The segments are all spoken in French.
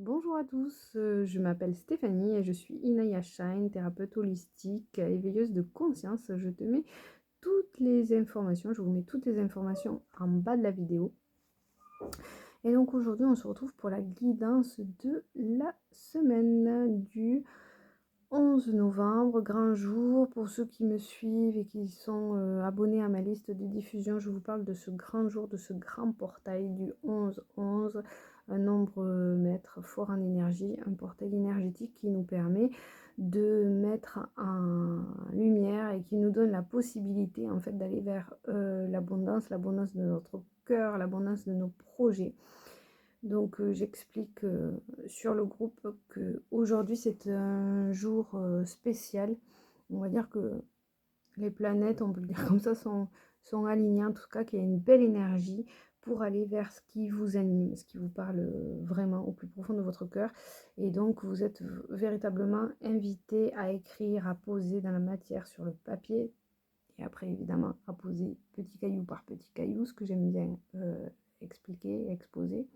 Bonjour à tous, je m'appelle Stéphanie et je suis Inaya Shine, thérapeute holistique, éveilleuse de conscience. Je te mets toutes les informations, je vous mets toutes les informations en bas de la vidéo. Et donc aujourd'hui, on se retrouve pour la guidance de la semaine du 11 novembre, grand jour. Pour ceux qui me suivent et qui sont abonnés à ma liste de diffusion, je vous parle de ce grand jour, de ce grand portail du 11-11, un nombre maître fort en énergie, un portail énergétique qui nous permet de mettre en lumière et qui nous donne la possibilité en fait d'aller vers l'abondance de notre cœur, l'abondance de nos projets. Donc j'explique sur le groupe que aujourd'hui c'est un jour spécial. On va dire que les planètes, on peut le dire comme ça, sont alignées, en tout cas qu'il y a une belle énergie pour aller vers ce qui vous anime, ce qui vous parle vraiment au plus profond de votre cœur. Et donc vous êtes véritablement invité à écrire, à poser dans la matière sur le papier. Et après évidemment à poser petit caillou par petit caillou, ce que j'aime bien expliquer, exposer.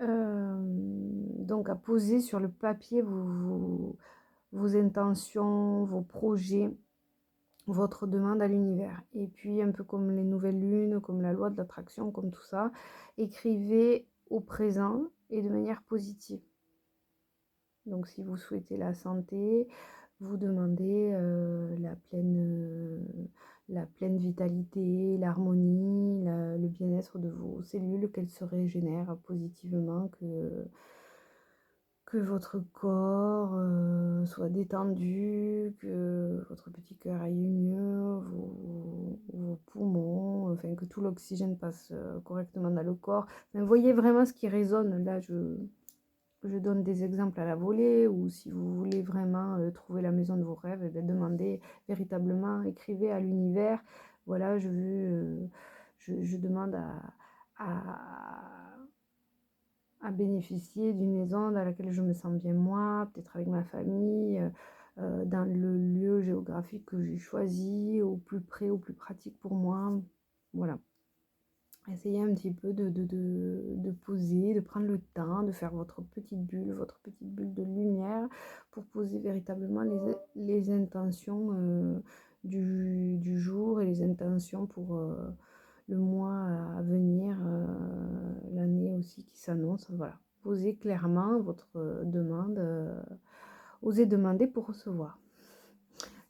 Donc à poser sur le papier vos intentions, vos projets, votre demande à l'univers. Et puis un peu comme les nouvelles lunes, comme la loi de l'attraction, comme tout ça, écrivez au présent et de manière positive. Donc si vous souhaitez la santé, vous demandez la pleine vitalité, l'harmonie, le bien-être de vos cellules, qu'elles se régénèrent positivement, que votre corps soit détendu, que votre petit cœur aille mieux, vos poumons, enfin que tout l'oxygène passe correctement dans le corps. Enfin, voyez vraiment ce qui résonne. Là, je donne des exemples à la volée, ou si vous voulez vraiment trouver la maison de vos rêves, et bien demandez véritablement, écrivez à l'univers, voilà, je demande à bénéficier d'une maison dans laquelle je me sens bien moi, peut-être avec ma famille, dans le lieu géographique que j'ai choisi, au plus près, au plus pratique pour moi, voilà. Essayez un petit peu de poser, de prendre le temps, de faire votre petite bulle de lumière pour poser véritablement les intentions du jour et les intentions pour le mois à venir, l'année aussi qui s'annonce. Voilà. Posez clairement votre demande, osez demander pour recevoir.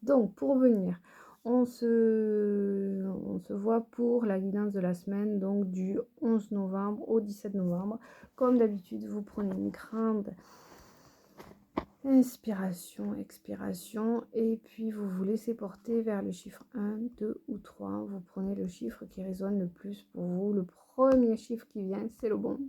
Donc, pour revenir, on se voit pour la guidance de la semaine, donc du 11 novembre au 17 novembre. Comme d'habitude, vous prenez une grande inspiration, expiration, et puis vous vous laissez porter vers le chiffre 1, 2 ou 3. Vous prenez le chiffre qui résonne le plus pour vous. Le premier chiffre qui vient, c'est le bon.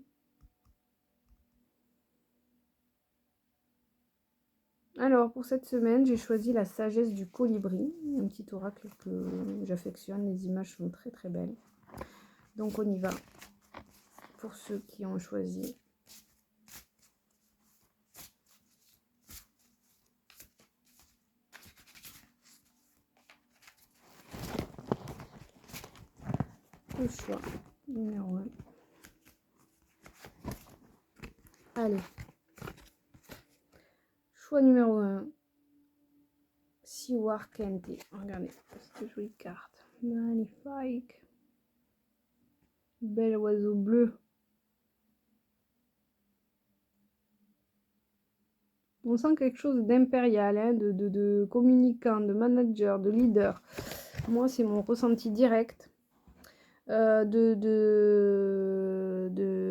Alors, pour cette semaine, j'ai choisi la sagesse du colibri, un petit oracle que j'affectionne. Les images sont très très belles. Donc, on y va pour ceux qui ont choisi. Le choix numéro 1. Allez. Choix numéro 1. Siwar Kente. Regardez, cette jolie carte. Magnifique. Bel oiseau bleu. On sent quelque chose d'impérial, hein, de communicant, de manager, de leader. Moi, c'est mon ressenti direct. De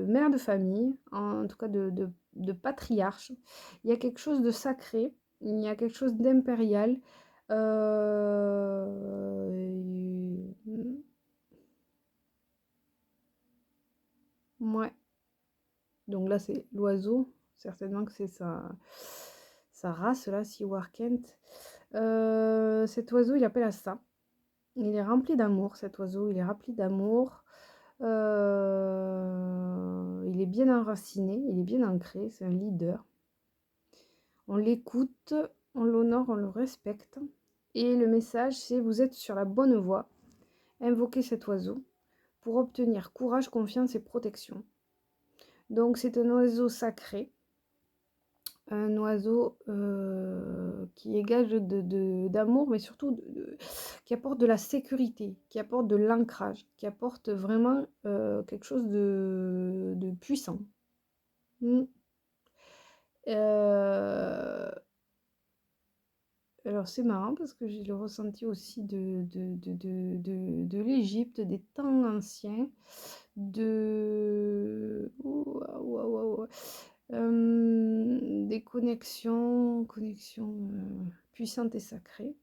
mère de famille, en tout cas de patriarche. Il y a quelque chose de sacré, il y a quelque chose d'impérial. Ouais. Donc là, c'est l'oiseau. Certainement que c'est sa race, là, Siwar Kent. Cet oiseau, il appelle à ça. Il est rempli d'amour, cet oiseau. Il est rempli d'amour. Il est bien enraciné, il est bien ancré. C'est un leader. On l'écoute, on l'honore, on le respecte. Et le message, c'est: vous êtes sur la bonne voie. Invoquez cet oiseau pour obtenir courage, confiance et protection. Donc c'est un oiseau sacré, un oiseau qui est gage d'amour, mais surtout qui apporte de la sécurité, qui apporte de l'ancrage, qui apporte vraiment quelque chose de puissant. Mm. Alors c'est marrant parce que j'ai le ressenti aussi de l'Égypte, des temps anciens, des connexions puissantes et sacrées.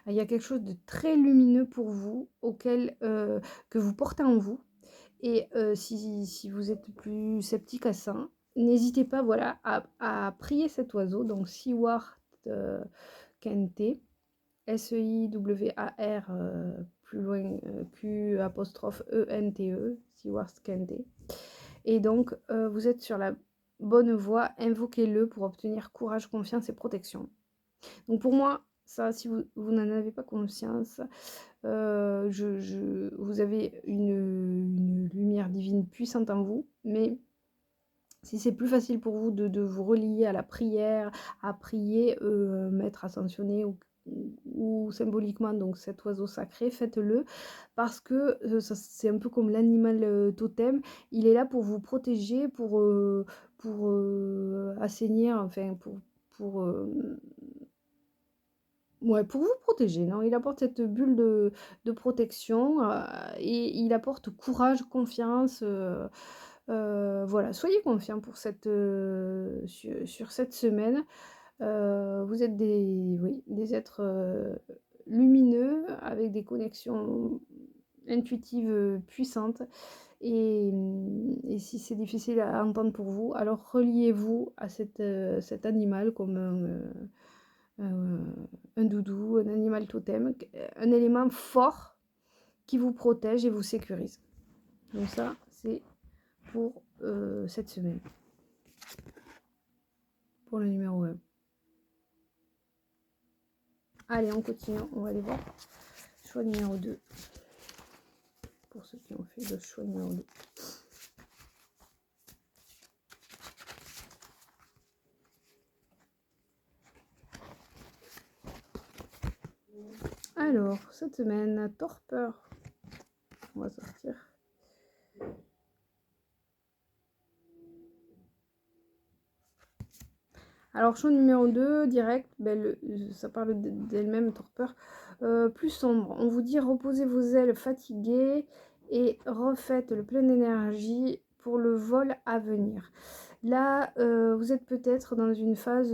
Il y a quelque chose de très lumineux pour vous, que vous portez en vous. Et si vous êtes plus sceptique à ça, n'hésitez pas voilà, à prier cet oiseau, donc Siwart Kente, Seiwar, plus loin Q apostrophe ENTE, Siwart Kente. Et donc, vous êtes sur la bonne voie, invoquez-le pour obtenir courage, confiance et protection. Donc pour moi, ça, si vous n'en avez pas conscience, vous avez une lumière divine puissante en vous, mais si c'est plus facile pour vous de vous relier à la prière, à prier, maître ascensionné ou symboliquement donc cet oiseau sacré, faites-le parce que c'est un peu comme l'animal totem, il est là pour vous protéger, pour assainir, enfin pour ouais, pour vous protéger, non, il apporte cette bulle de protection et il apporte courage, confiance. Voilà, soyez confiants pour sur cette semaine. Vous êtes des êtres lumineux avec des connexions intuitives puissantes. Et si c'est difficile à entendre pour vous, alors reliez-vous à cet animal comme un doudou, un animal totem, un élément fort qui vous protège et vous sécurise. Donc ça, c'est pour cette semaine. Pour le numéro 1. Allez, on continue. On va aller voir choix numéro 2. Pour ceux qui ont fait le choix numéro 2. Alors, cette semaine, torpeur. On va sortir. Alors, choix numéro 2, direct, ça parle d'elle-même, torpeur. Plus sombre. On vous dit reposez vos ailes fatiguées et refaites le plein d'énergie pour le vol à venir. Là, vous êtes peut-être dans une phase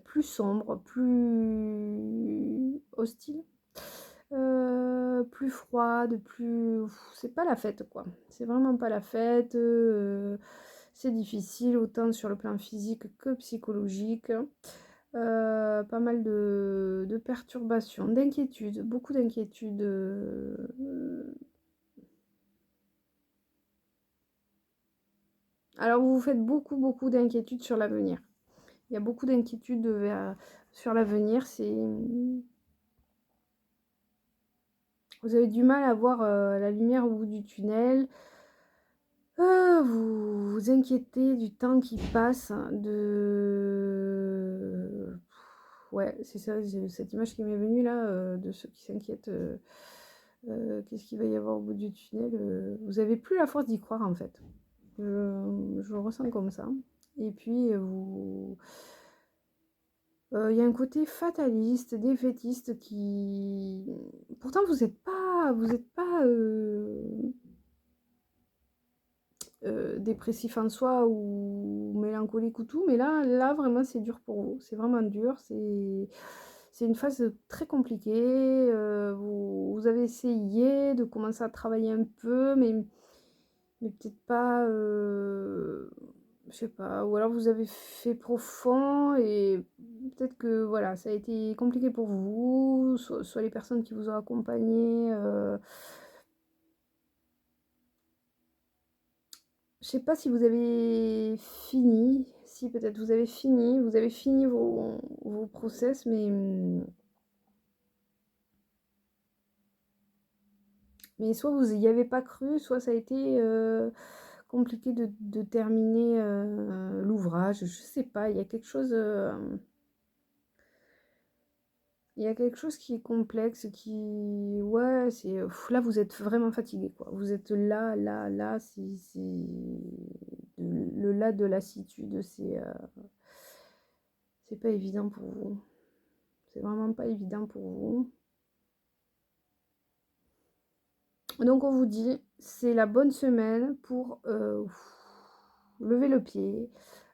plus sombre, plus hostile, plus froide, c'est pas la fête, quoi. C'est vraiment pas la fête. C'est difficile, autant sur le plan physique que psychologique. Pas mal de perturbations, d'inquiétudes, beaucoup d'inquiétudes. Alors, vous vous faites beaucoup d'inquiétudes sur l'avenir. Il y a beaucoup d'inquiétudes sur l'avenir. Vous avez du mal à voir la lumière au bout du tunnel. Vous vous inquiétez du temps qui passe, ouais, c'est ça, cette image qui m'est venue là, de ceux qui s'inquiètent. Qu'est-ce qu'il va y avoir au bout du tunnel? Vous n'avez plus la force d'y croire en fait. Je le ressens comme ça. Et puis, il y a un côté fataliste, défaitiste qui... Pourtant, vous n'êtes pas dépressif en soi ou mélancolique ou tout, mais là vraiment, c'est dur pour vous. C'est vraiment dur. C'est une phase très compliquée. Vous avez essayé de commencer à travailler un peu, mais peut-être pas... je sais pas, ou alors vous avez fait profond et peut-être que voilà, ça a été compliqué pour vous, soit les personnes qui vous ont accompagné. Je sais pas si vous avez fini, si peut-être vous avez fini vos process, mais soit vous y avez pas cru, soit ça a été compliqué de terminer l'ouvrage. Je sais pas, il y a quelque chose... il y a quelque chose qui est complexe, qui... Ouais, c'est... Là, vous êtes vraiment fatigué, quoi. Vous êtes là, c'est... Le là de lassitude, c'est pas évident pour vous. C'est vraiment pas évident pour vous. Donc, on vous dit, c'est la bonne semaine pour lever le pied,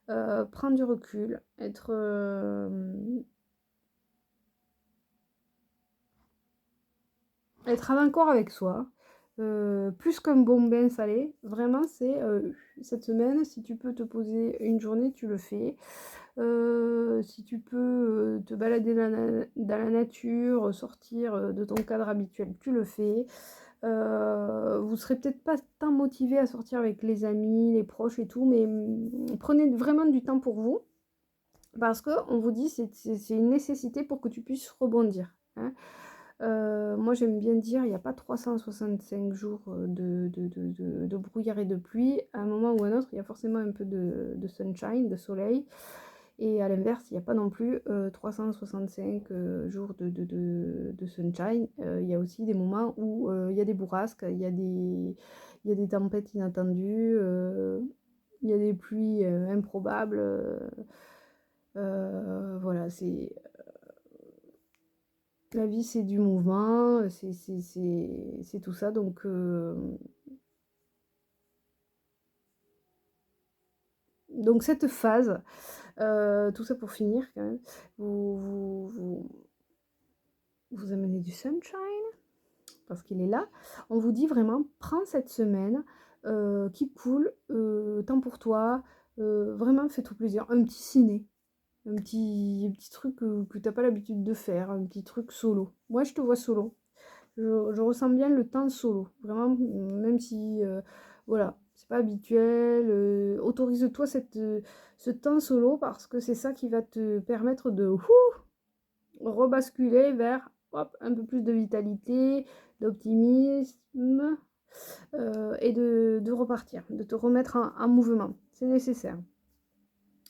prendre du recul, être en accord avec soi, plus qu'un bon bain salé. Vraiment, c'est cette semaine, si tu peux te poser une journée, tu le fais. Si tu peux te balader dans la nature, sortir de ton cadre habituel, tu le fais. Vous serez peut-être pas tant motivé à sortir avec les amis, les proches et tout, mais prenez vraiment du temps pour vous. Parce qu'on vous dit c'est une nécessité pour que tu puisses rebondir. Hein. Moi j'aime bien dire, il n'y a pas 365 jours de brouillard et de pluie. À un moment ou à un autre, il y a forcément un peu de sunshine, de soleil. Et à l'inverse, il n'y a pas non plus 365 jours de sunshine. Il y a aussi des moments où il y a des bourrasques, il y a des tempêtes inattendues, il y a des pluies improbables. Voilà, c'est la vie, c'est du mouvement, c'est tout ça. Donc cette phase, tout ça pour finir quand même, vous amenez du sunshine parce qu'il est là. On vous dit vraiment, prends cette semaine, keep cool, temps pour toi, vraiment fais-toi plaisir, un petit ciné. Un petit truc que tu n'as pas l'habitude de faire, un petit truc solo. Moi, je te vois solo. Je ressens bien le temps solo. Vraiment, même si, voilà, c'est pas habituel. Autorise-toi ce temps solo parce que c'est ça qui va te permettre de rebasculer vers hop, un peu plus de vitalité, d'optimisme et de repartir, de te remettre en mouvement. C'est nécessaire.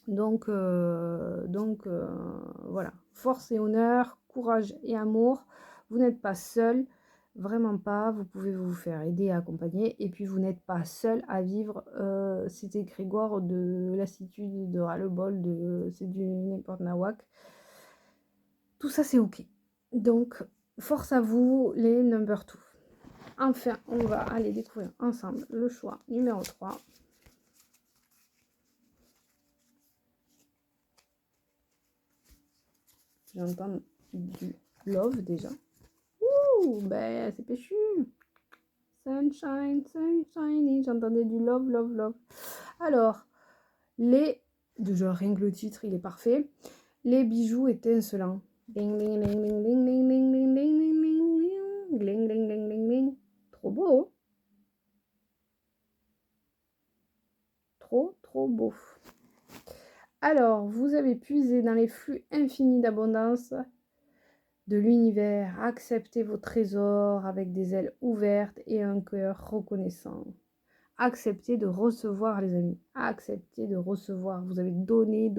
Donc voilà, force et honneur, courage et amour. Vous n'êtes pas seul, vraiment pas. Vous pouvez vous faire aider, accompagner. Et puis vous n'êtes pas seul à vivre cet égrégore de lassitude, de ras-le-bol, de c'est du n'importe nawak. Tout ça c'est ok. Donc force à vous les number 2. Enfin, on va aller découvrir ensemble le choix numéro 3. J'entends du love déjà. Ouh, ben c'est péchu. Sunshine, sunshine. J'entendais du love, love, love. Alors, déjà rien que le titre, il est parfait. Les bijoux étincelants. Ding, ding, ding, ding, ding, ding, ding, ding, ding, ding, ding, ding, ding, ding, ding, ding. Trop beau. Trop beau. Alors, vous avez puisé dans les flux infinis d'abondance de l'univers, acceptez vos trésors avec des ailes ouvertes et un cœur reconnaissant. Acceptez de recevoir, les amis. Acceptez de recevoir. Vous avez donné.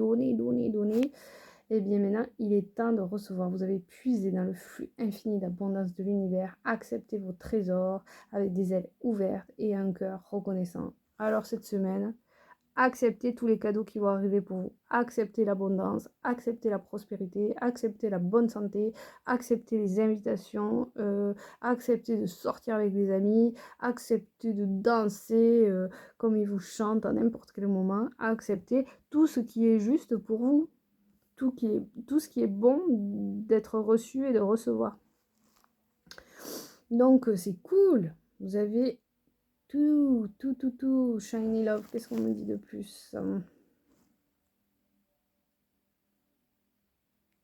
Et bien maintenant, il est temps de recevoir. Vous avez puisé dans le flux infini d'abondance de l'univers. Acceptez vos trésors avec des ailes ouvertes et un cœur reconnaissant. Alors cette semaine, acceptez tous les cadeaux qui vont arriver pour vous. Acceptez l'abondance, acceptez la prospérité, acceptez la bonne santé, acceptez les invitations, acceptez de sortir avec des amis, acceptez de danser comme ils vous chantent à n'importe quel moment, acceptez tout ce qui est juste pour vous, tout ce qui est bon d'être reçu et de recevoir. Donc c'est cool, vous avez tout, shiny love, qu'est-ce qu'on me dit de plus?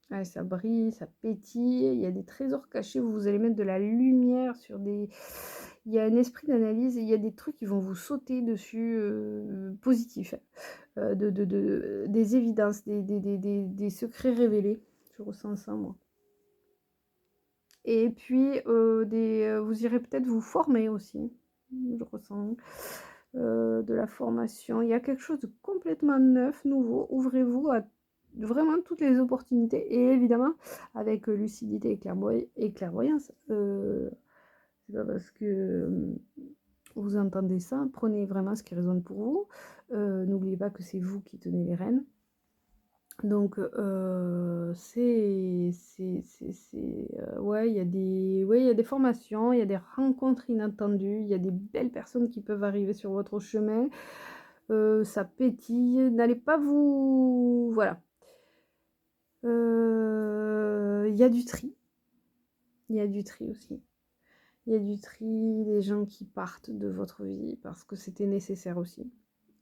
Ouais, ça brille, ça pétille, il y a des trésors cachés, vous allez mettre de la lumière sur des... Il y a un esprit d'analyse et il y a des trucs qui vont vous sauter dessus, positifs, des évidences, des secrets révélés. Je ressens ça, moi. Et puis, vous irez peut-être vous former aussi, je ressens. de la formation. Il y a quelque chose de complètement neuf, nouveau. Ouvrez-vous à vraiment toutes les opportunités et évidemment avec lucidité et clairvoyance. C'est pas parce que vous entendez ça, prenez vraiment ce qui résonne pour vous. N'oubliez pas que c'est vous qui tenez les rênes. Donc, ouais, il y a des formations, il y a des rencontres inattendues, il y a des belles personnes qui peuvent arriver sur votre chemin. Ça pétille, n'allez pas vous... Voilà. Il y a du tri. Il y a du tri aussi. Il y a du tri, des gens qui partent de votre vie parce que c'était nécessaire aussi.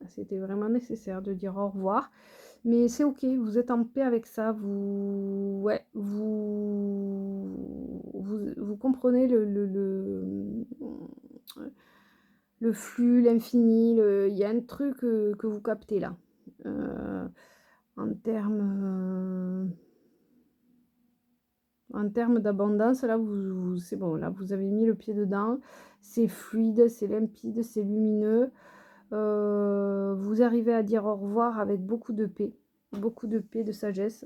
C'était vraiment nécessaire de dire au revoir. Mais c'est ok, vous êtes en paix avec ça, ouais, vous comprenez le flux, l'infini, il y a un truc que vous captez là. En termes d'abondance, là, c'est bon, là, vous avez mis le pied dedans, c'est fluide, c'est limpide, c'est lumineux. Vous arrivez à dire au revoir avec beaucoup de paix, de sagesse,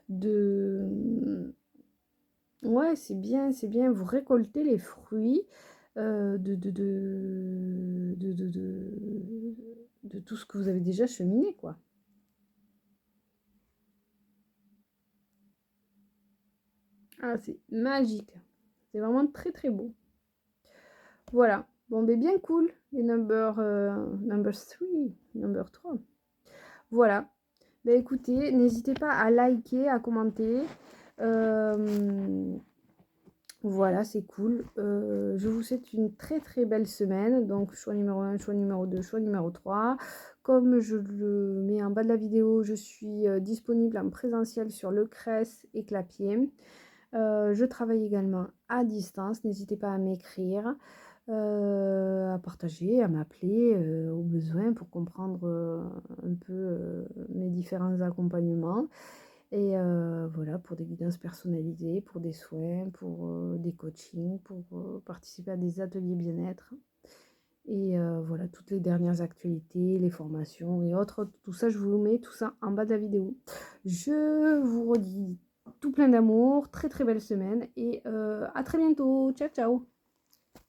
de... Ouais, c'est bien, vous récoltez les fruits de tout ce que vous avez déjà cheminé, quoi. Ah, c'est magique. C'est vraiment très, très beau. Voilà. Bon, mais bien cool, les number 3. Voilà. Ben écoutez, n'hésitez pas à liker, à commenter. Voilà, c'est cool. Je vous souhaite une très très belle semaine. Donc, choix numéro 1, choix numéro 2, choix numéro 3. Comme je le mets en bas de la vidéo, je suis disponible en présentiel sur Le Cress et Clapier. Je travaille également à distance. N'hésitez pas à m'écrire, à partager, à m'appeler au besoin pour comprendre un peu mes différents accompagnements. Et voilà, pour des guidances personnalisées, pour des soins, pour des coachings, pour participer à des ateliers bien-être. Et voilà, toutes les dernières actualités, les formations et autres, tout ça, je vous mets tout ça en bas de la vidéo. Je vous redis tout plein d'amour, très très belle semaine et à très bientôt. Ciao, ciao!